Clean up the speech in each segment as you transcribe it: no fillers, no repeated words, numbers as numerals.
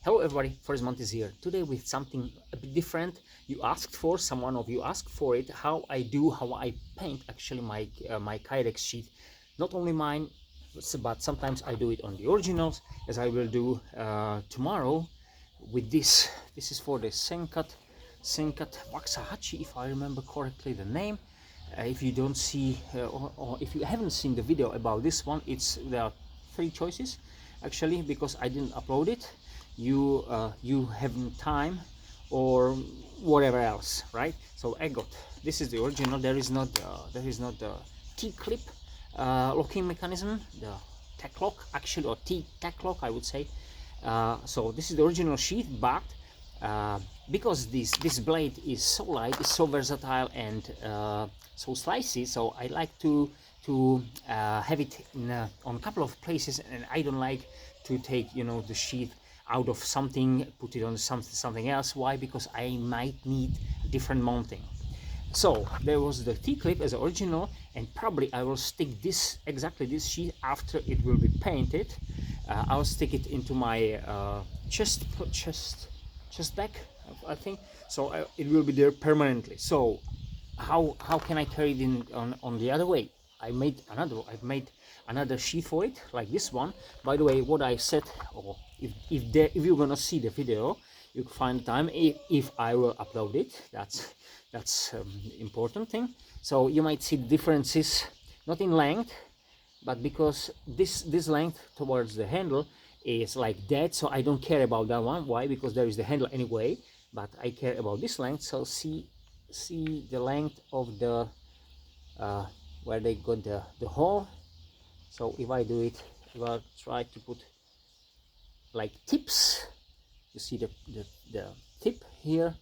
Hello everybody, First Month is here. Today with something a bit different. You asked for, someone of you asked for it, how I paint actually my kydex sheet. Not only mine, but sometimes I do it on the originals, as I will do tomorrow with this. This is for the Senkat Waxahachie, if I remember correctly the name. If you don't see or if you haven't seen the video about this one, there are 3 choices actually, because I didn't upload it. You haven't time or whatever else, right? So I got, this is the original. There is not the T-clip locking mechanism, the tack lock actually, or T-tack lock I would say. So this is the original sheath, but because this blade is so light, it's so versatile and so slicey, so I like to have it on a couple of places, and I don't like to take, you know, the sheath out of something, put it on something else. Why? Because I might need different mounting. So there was the T-clip as original, and probably I will stick this, exactly this sheet, after it will be painted. I'll stick it into my chest bag, I think. So it will be there permanently. So how can I carry it in on the other way? I've made another sheet for it, like this one. By the way, what I said, or if you're gonna see the video, you can find time if I will upload it. That's important thing. So you might see differences, not in length, but because this length towards the handle is like that, so I don't care about that one. Why? Because there is the handle anyway, but I care about this length. So see the length of the where they got the hole. So if I do it, if I try to put like tips, you see the tip here,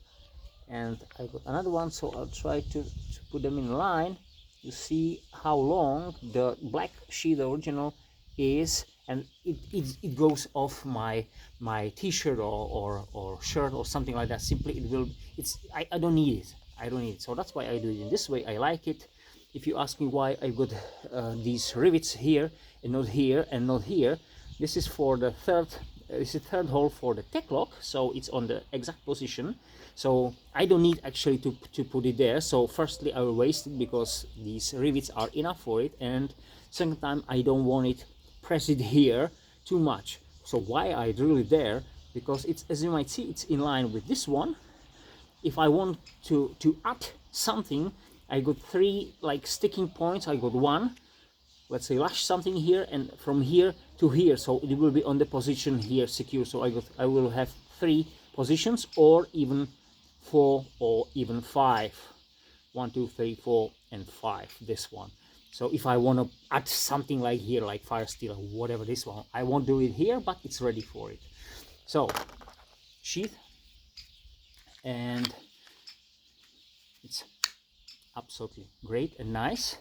and I got another one, so I'll try to put them in line. You see how long the black sheet original is, and it goes off my t-shirt or shirt or something like that. Simply I don't need it. So that's why I do it in this way. I like it. If you ask me why I got these rivets here and not here and not here, this is for the third hole for the tack lock, so it's on the exact position. So I don't need actually to put it there. So firstly, I will waste it because these rivets are enough for it, and second time, I don't want it press it here too much. So why I drill it there? Because it's, as you might see, it's in line with this one. If I want to add something, I got 3 like sticking points. I got 1, let's say, lash something here, and from here to here, so it will be on the position here secure. So I will have 3 positions, or even 4, or even 5. 1, 2, 3, 4, and 5. This one. So if I want to add something like here, like fire steel or whatever, this one, I won't do it here, but it's ready for it. So sheath, and it's absolutely great and nice.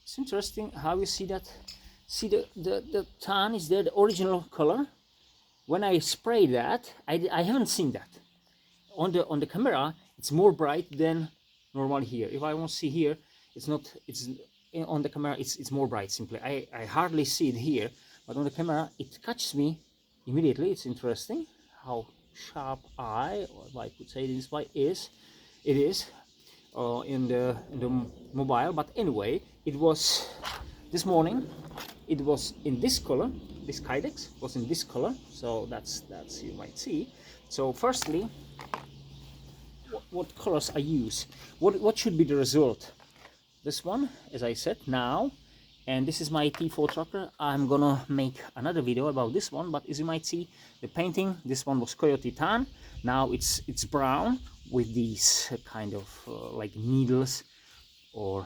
It's interesting how you see that. See the tan is there, the original color. When I spray that, I haven't seen that on the camera. It's more bright than normal here. If I want to see here, it's not. It's on the camera. It's more bright. Simply, I hardly see it here, but on the camera it catches me immediately. It's interesting how sharp eye, or if I could say this way, it is in the mobile. But anyway, it was this morning. It was in this color. This kydex was in this color. So that's you might see. So firstly, what colors I use, what should be the result? This one, as I said, now, and this is my T4 trucker. I'm gonna make another video about this one, but as you might see, the painting, this one was coyote tan, now it's brown with these kind of like needles, or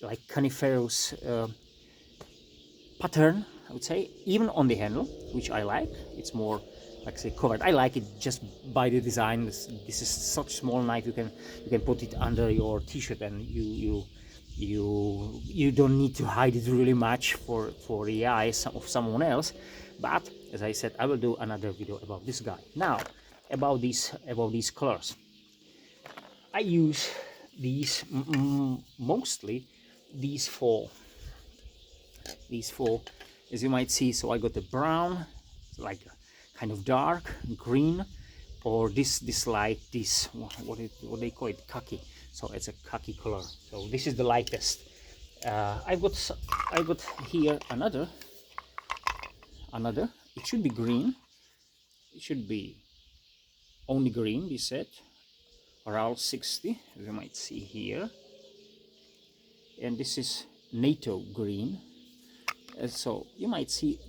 like coniferous pattern, I would say, even on the handle, which I like. It's more, like, say, covered. I like it just by the design. This is such small knife, you can put it under your t-shirt, and you don't need to hide it really much for the eyes of someone else. But as I said, I will do another video about this guy. Now about these colors, I use these mostly these four as you might see. So I got the brown, like kind of dark green, or this light, this what they call it, khaki. So it's a khaki color. So this is the lightest. I got here another. It should be green. It should be only green. This set around 60, as you might see here. And this is NATO green. So you might see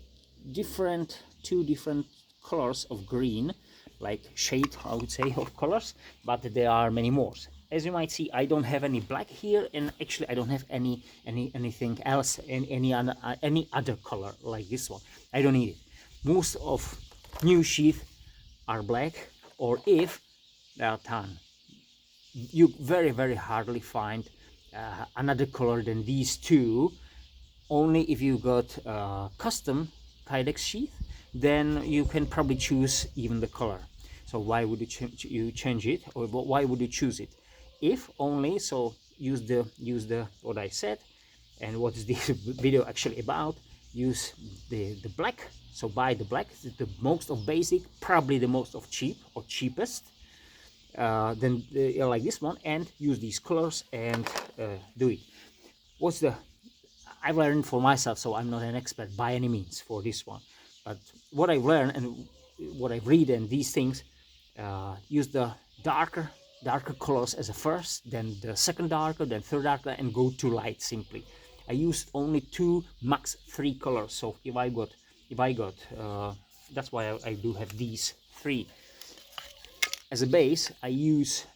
two different colors of green, like shade, I would say, of colors, but there are many more. As you might see, I don't have any black here, and actually I don't have anything else, any other color like this one. I don't need it. Most of new sheaths are black, or if they are tan. You very hardly find another color than these two. Only if you got custom kydex sheath, then you can probably choose even the color. So why would you change it, or why would you choose it? If only, so use the what I said, and what is this video actually about. Use the black. So buy the black, the most of basic, probably the most of cheap or cheapest. Then like this one, and use these colors and do it. I've learned for myself, so I'm not an expert by any means for this one, but what I've learned and what I've read and these things, use the darker colors as a first, then the second darker, then third darker, and go to light simply. I used only 2, max 3 colors. So if I got that's why I do have these 3 as a base. I use,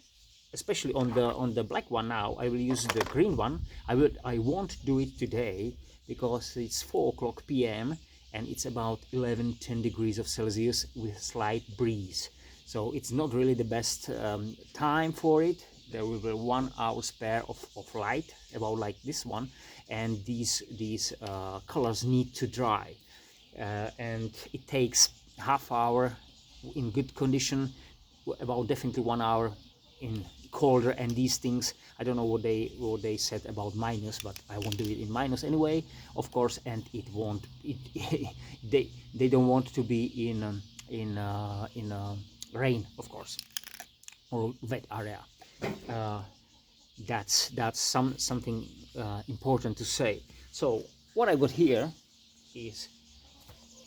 especially on the black one now, I will use the green one. I won't do it today because it's 4 p.m. and it's about 10 degrees of Celsius with slight breeze. So it's not really the best time for it. There will be 1 hour spare of light, about like this one, and these colors need to dry, and it takes half hour in good condition, about definitely 1 hour in colder. And these things, I don't know what they said about minus, but I won't do it in minus anyway, of course. And it won't, they don't want to be in rain, of course, or wet area. That's something important to say. So what I got here is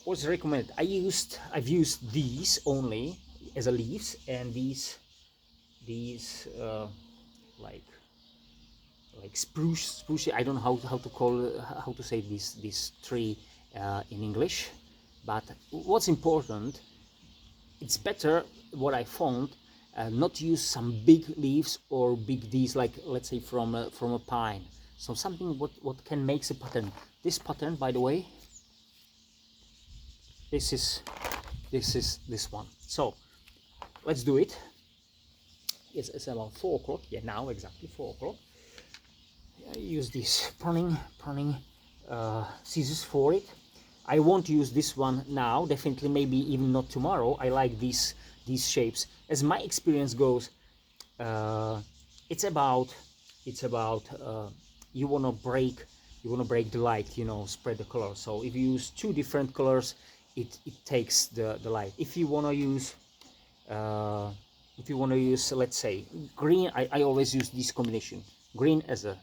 what's recommended. I've used these only as a leaves, and these like spruce. I don't know how to say this tree in English, but what's important, it's better, what I found, not use some big leaves or big these, like let's say from a pine. So something what can make a pattern. This pattern, by the way, this is this one. So let's do it. It's about 4 o'clock. Yeah, now exactly 4 o'clock. I use this pruning scissors for it. I won't use this one now, definitely, maybe even not tomorrow. I like these shapes. As my experience goes, it's about you wanna break the light, spread the color. So if you use 2 different colors, it takes the light. If you wanna use let's say green, I always use this combination: green as a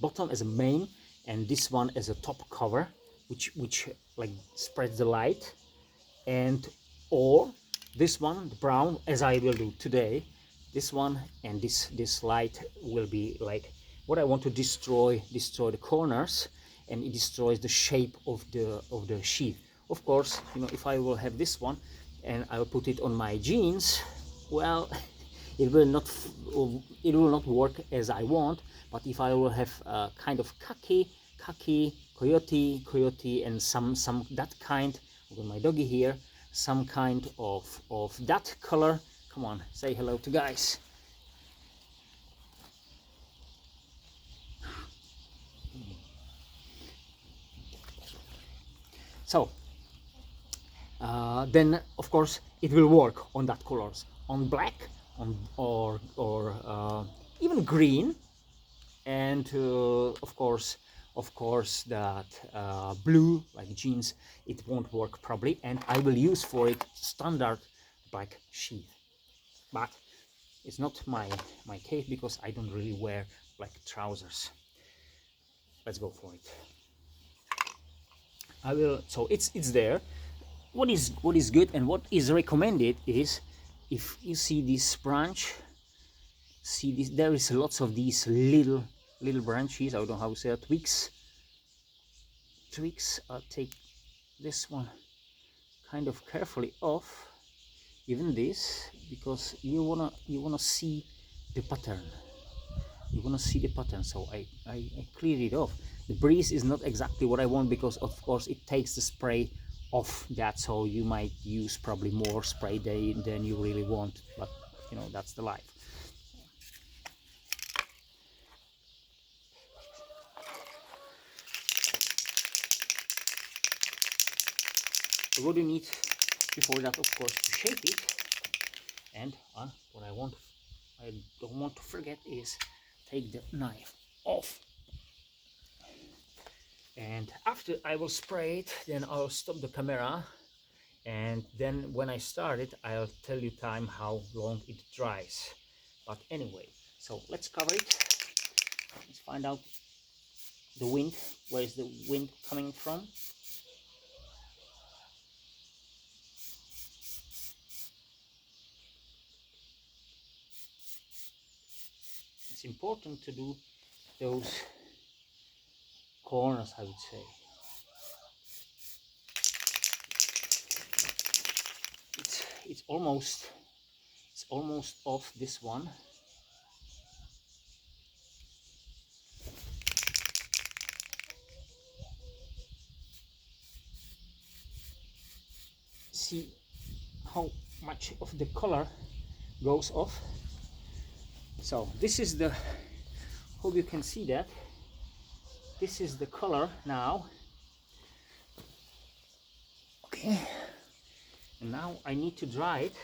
bottom, as a main, and this one as a top cover, which like spreads the light. And or this one, the brown, as I will do today, this one, and this light will be like what I want to destroy the corners, and it destroys the shape of the sheath. Of course, if I will have this one and I will put it on my jeans, well, it will not work as I want. But if I will have kind of khaki, coyote, and some that kind, with my doggy here, some kind of that color. Come on, say hello to guys. So then of course it will work on that colors, on black, or even green, and of course of course that blue like jeans, it won't work probably, and I will use for it standard black sheath. But it's not my case because I don't really wear black trousers. Let's go for it. I will. So it's there. What is good and what is recommended is, if you see this branch, see this, there is lots of these little branches, I don't know how to say it, twigs. I'll take this one kind of carefully off, even this, because you wanna see the pattern. So I cleared it off. The breeze is not exactly what I want, because of course it takes the spray off that, so you might use probably more spray than you really want, but you know, that's the life. So what you need before that, of course, to shape it, and what I don't want to forget is take the knife off. And after I will spray it, then I'll stop the camera, and then when I start it, I'll tell you time how long it dries. But anyway, so let's cover it. Let's find out the wind. Where is the wind coming from? It's important to do those corners, I would say. It's almost off, this one. See how much of the color goes off. So this is the, hope you can see that, this is the color now. Okay, and now I need to dry it.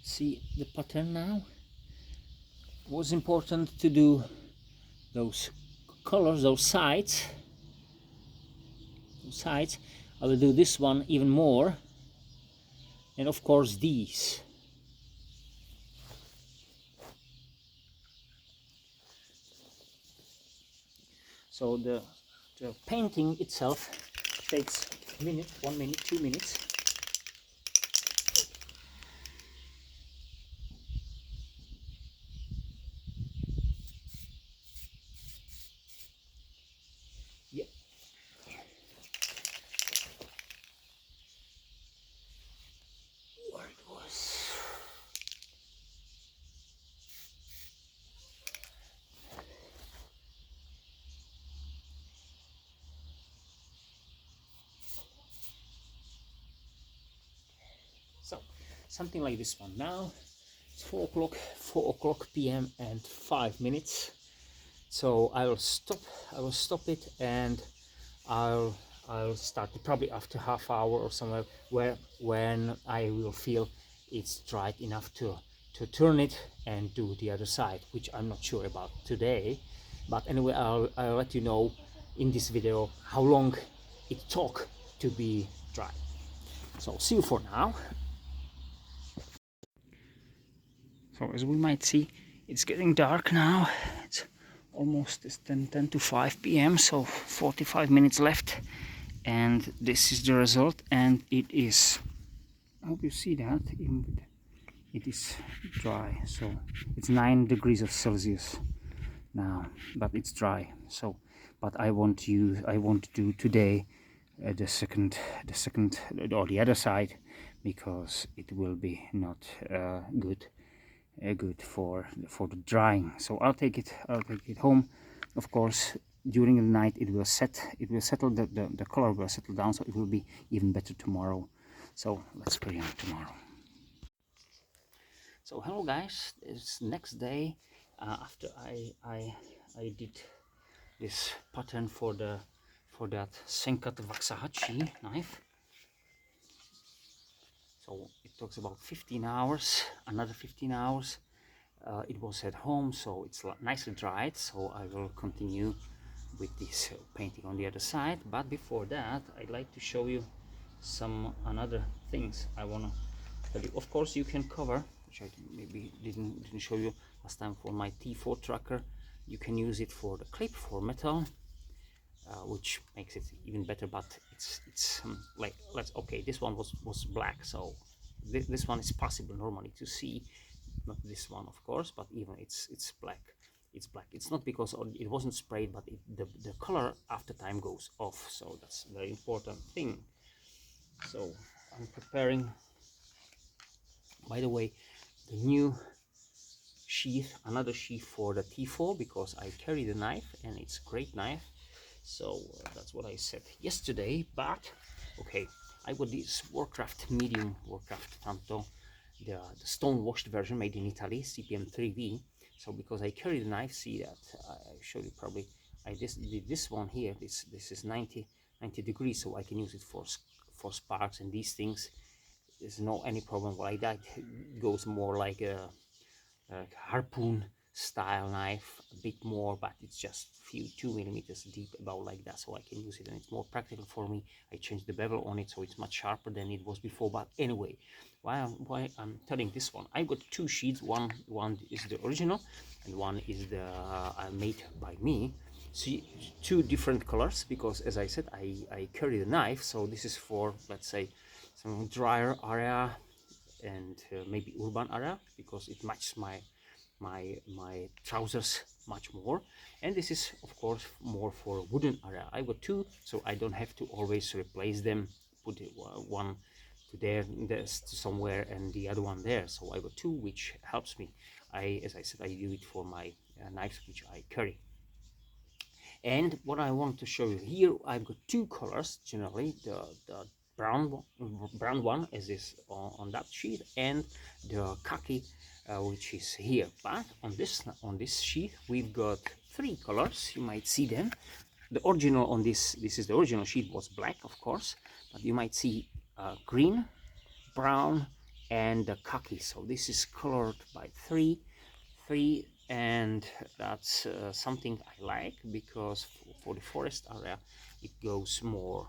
See the pattern now. It was important to do those colors, those sides. I will do this one even more, and of course these. So the painting itself takes a minute, 1 minute, 2 minutes. Yeah. Where it was. So something like this one. Now it's 4 o'clock p.m. and 5 minutes. So I will stop it, and I'll start it probably after half hour or somewhere, when I will feel it's dried enough to turn it and do the other side, which I'm not sure about today. But anyway, I'll let you know in this video how long it took to be dry. So see you for now. So as we might see, it's getting dark now. It's almost 10 to 5 p.m. so 45 minutes left, and this is the result. And it is, I hope you see that, it is dry. So it's 9 degrees of Celsius now, but it's dry. So but I want to do today the second or the other side, because it will be not good for the drying. So I'll take it home. Of course, during the night it will settle, the color will settle down, so it will be even better tomorrow. So let's carry on tomorrow. So hello guys, it's next day after I did this pattern for that Senkat Waxahachie knife. so it talks about 15 hours, another 15 hours. It was at home, so it's nicely dried, so I will continue with this painting on the other side. But before that, I'd like to show you some another things I want to tell you. Of course, you can cover, which I maybe didn't show you last time, for my T4 tracker. You can use it for the clip for metal, which makes it even better. But it's like, okay, this one was black, so this one is possible normally to see. Not this one, of course, but even it's black. It's black. It's not because it wasn't sprayed, but the color after time goes off, so that's a very important thing. So I'm preparing, by the way, the new sheath, another sheath for the T4, because I carry the knife and it's a great knife. So that's what I said yesterday. But okay, I got this Warcraft medium, Warcraft Tanto, the stone washed version made in Italy, CPM 3V. So because I carry the knife, see that I showed you probably, I just did this one here. This is 90 degrees, so I can use it for sparks and these things. There's no any problem like that. It goes more like a harpoon style knife, a bit more, but it's just few 2 millimeters deep, about like that, so I can use it and it's more practical for me. I changed the bevel on it, so it's much sharper than it was before. But anyway, why I'm telling this one, I got two sheets. One is the original and one is the made by me. See, two different colors, because as I said, I carry the knife, so this is for, let's say, some drier area and maybe urban area, because it matches my trousers much more. And this is of course more for wooden area. I got two, so I don't have to always replace them, put one to there, somewhere, and the other one there. So I got two, which helps me. As I said, I do it for my knives which I carry. And what I want to show you here, I've got two colors generally, the brown one as is on that sheet, and the khaki, which is here. But on this sheet we've got three colors. You might see them. The original on this is the original sheet, was black, of course, but you might see green, brown, and the khaki. So this is colored by three, and that's something I like, because for the forest area it goes more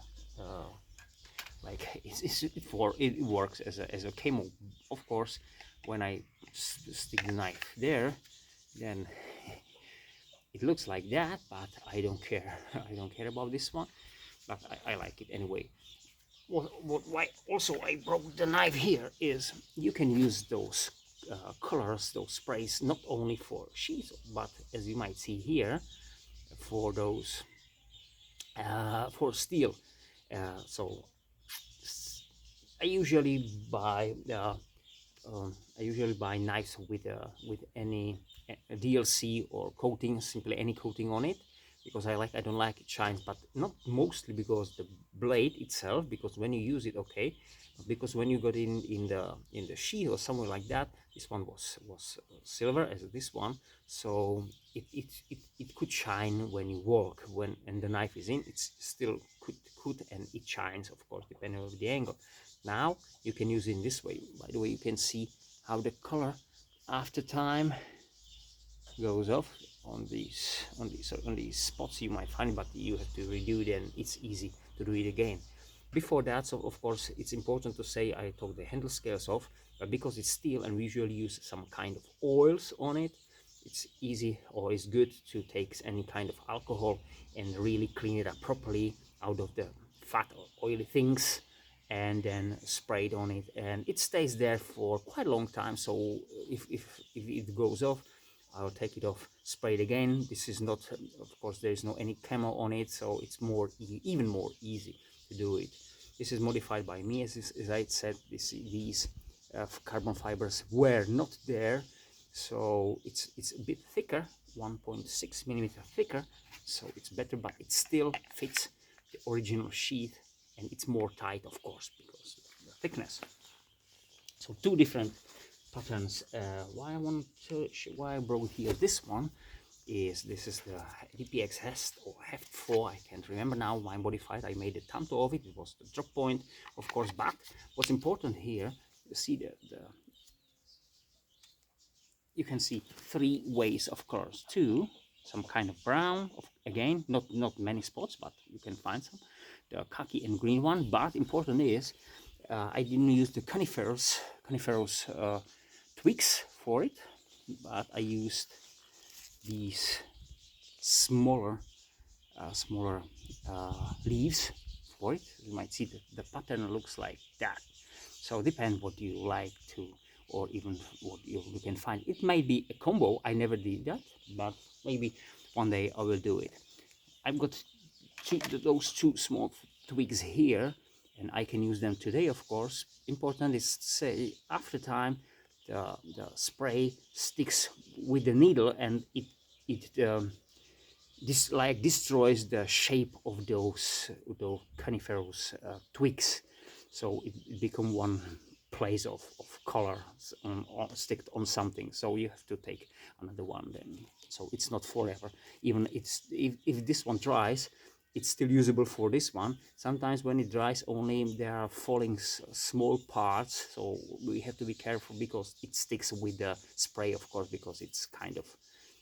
like it works as a camo. Of course, when I stick the knife there, then it looks like that, but I don't care. I don't care about this one, but I like it anyway. Why also I broke the knife here is you can use those colors, those sprays, not only for sheaths, but as you might see here, for those for steel. So I usually buy knives with any DLC or coating, simply any coating on it, because I don't like it shines, but not mostly because the blade itself, because when you use it, okay, because when you got in the sheath or somewhere like that, this one was silver as this one, so it could shine when you walk, and the knife is in, it's still could and it shines, of course, depending on the angle. Now you can use it in this way. By the way, you can see how the color after time goes off on these spots. You might find it, but you have to redo it, and it's easy to do it again. Before that, so of course it's important to say I took the handle scales off, but because it's steel and we usually use some kind of oils on it, it's easy, or it's good to take any kind of alcohol and really clean it up properly out of the fat or oily things, and then spray it on it, and it stays there for quite a long time. So if it goes off, I'll take it off, spray it again. This is not, of course, there is no any camo on it, so it's more even more easy to do it. This is modified by me, as I said. These carbon fibers were not there, so it's a bit thicker, 1.6 millimeter thicker, so it's better, but it still fits the original sheath, and it's more tight, of course, because of the thickness. So two different patterns. Why I brought here this one is this is the DPX Hest or Heft 4. I can't remember now. I modified. I made a tanto of it. It was the drop point, of course. But what's important here see you can see 3 ways of colors. 2, some kind of brown, again not many spots, but you can find some, the khaki and green one. But important is I didn't use the coniferous twigs for it, but I used these smaller leaves for it. You might see the pattern looks like that. So depend what you like to, or even what you can find. It might be a combo. I never did that, but maybe one day I will do it. I've got those 2 small twigs here, and I can use them today, of course. Important is to say after time the spray sticks with the needle, and it destroys the shape of those coniferous twigs, so it become one place of color sticked on something. So you have to take another one then, so it's not forever. Even if this one dries, it's still usable for this one. Sometimes when it dries, only there are falling small parts, so we have to be careful because it sticks with the spray, of course, because it's kind of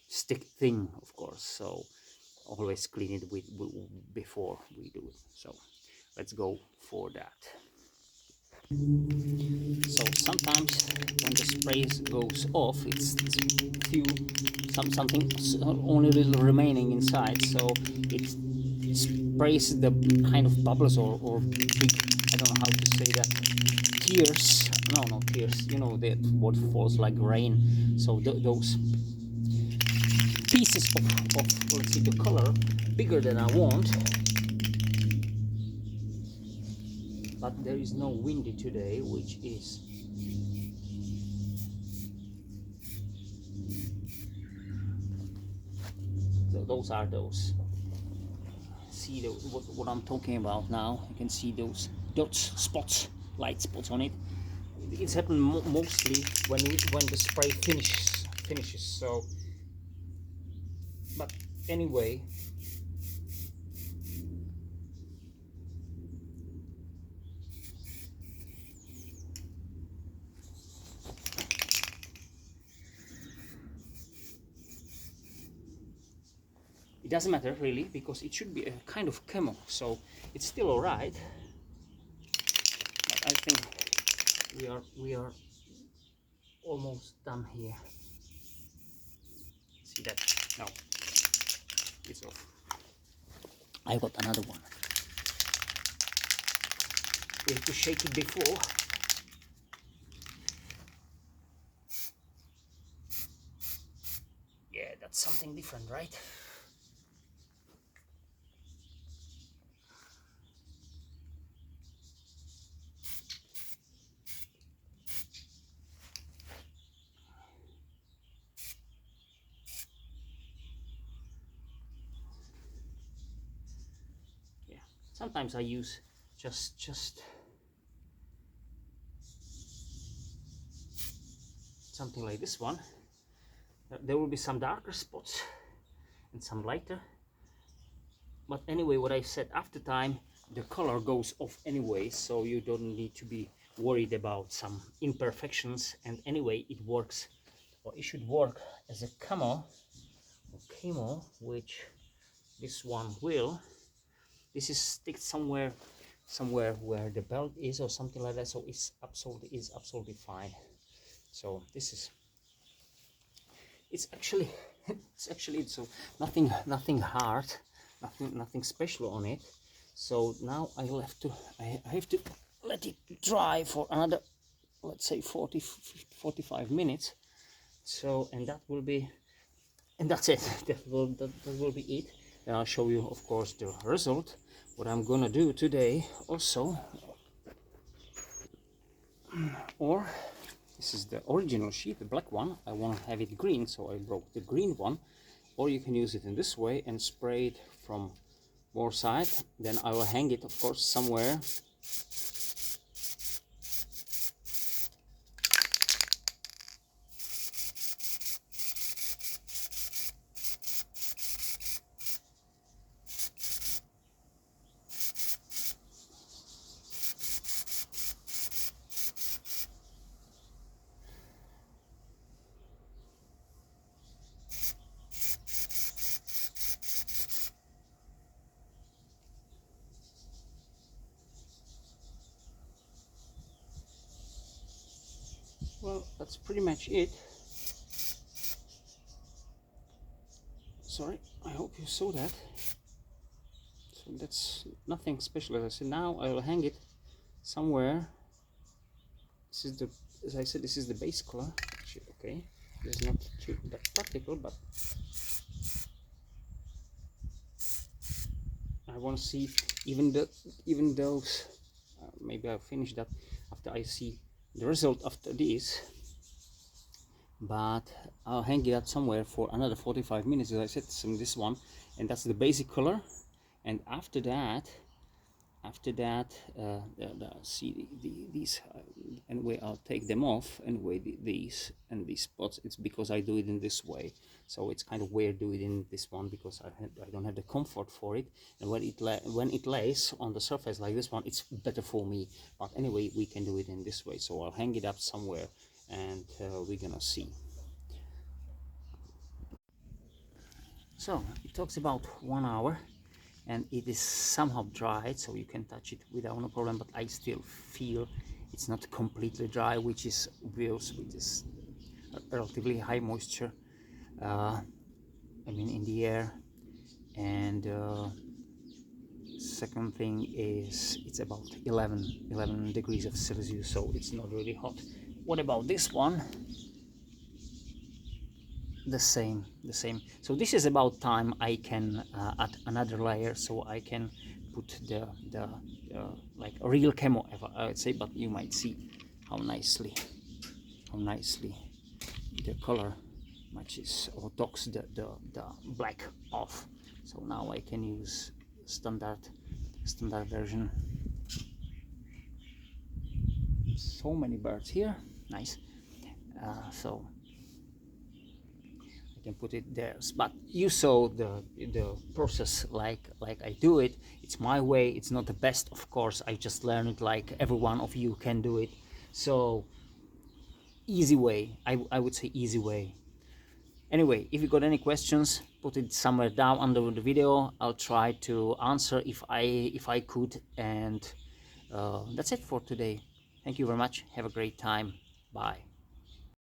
stick thing, of course. So always clean it before we do it. So let's go for that. So sometimes when the spray goes off, it's something only a little remaining inside, so it sprays the kind of bubbles or big, I don't know how to say that, tears, no tears, you know, that what falls like rain. So those pieces of let's see, the color bigger than I want, but there is no windy today, which is so those are those. See what I'm talking about now. You can see those dots, spots, light spots on it. It's happened mostly when the spray finishes. So, but anyway, it doesn't matter really, because it should be a kind of camo, so it's still all right. But I think we are almost done here. See that? No, it's off. I got another one. We have to shake it before. Yeah, that's something different, right? Sometimes I use just something like this one. There will be some darker spots and some lighter, but anyway, what I said, after time the color goes off anyway, so you don't need to be worried about some imperfections. And anyway, it works, or it should work as a camo, which this one will. This is sticked somewhere where the belt is or something like that, so it's absolutely fine. So this is, it's actually so nothing hard, nothing special on it. So now I have to let it dry for another, let's say 45 minutes. So, and that will be, and that's it. That will be it. And I'll show you, of course, the result. What I'm gonna do today also, or this is the original sheet, the black one. I want to have it green, so I broke the green one. Or you can use it in this way and spray it from more side. Then I will hang it, of course, somewhere. that's pretty much it. Sorry, I hope you saw that. So that's nothing special, as I said. Now I will hang it somewhere. This is the, as I said, this is the base color. Actually, okay, it's not too that practical, but I want to see even those. Maybe I'll finish that after I see the result after this. But I'll hang it up somewhere for another 45 minutes, as I said, from this one, and that's the basic color. And after that, see these anyway, I'll take them off anyway. These and these spots, it's because I do it in this way, so it's kind of weird do it in this one because I don't have the comfort for it, and when it lays on the surface like this one, it's better for me. But anyway, we can do it in this way, so I'll hang it up somewhere, and we're gonna see. So it talks about 1 hour, and it is somehow dried, so you can touch it without no problem, but I still feel it's not completely dry, which is obvious with this relatively high moisture I mean in the air. And second thing is it's about 11 degrees of Celsius, so it's not really hot. What about this one? The same. So this is about time I can add another layer, so I can put the like a real camo, I would say, but you might see how nicely the color matches or docks the black off. So now I can use standard version. So many birds here, nice. So I can put it there, but you saw the process like I do it. It's my way. It's not the best, of course. I just learned it like every one of you can do it. So easy way, I would say easy way. Anyway, if you got any questions, put it somewhere down under the video. I'll try to answer if I could. And that's it for today. Thank you very much. Have a great time. Bye.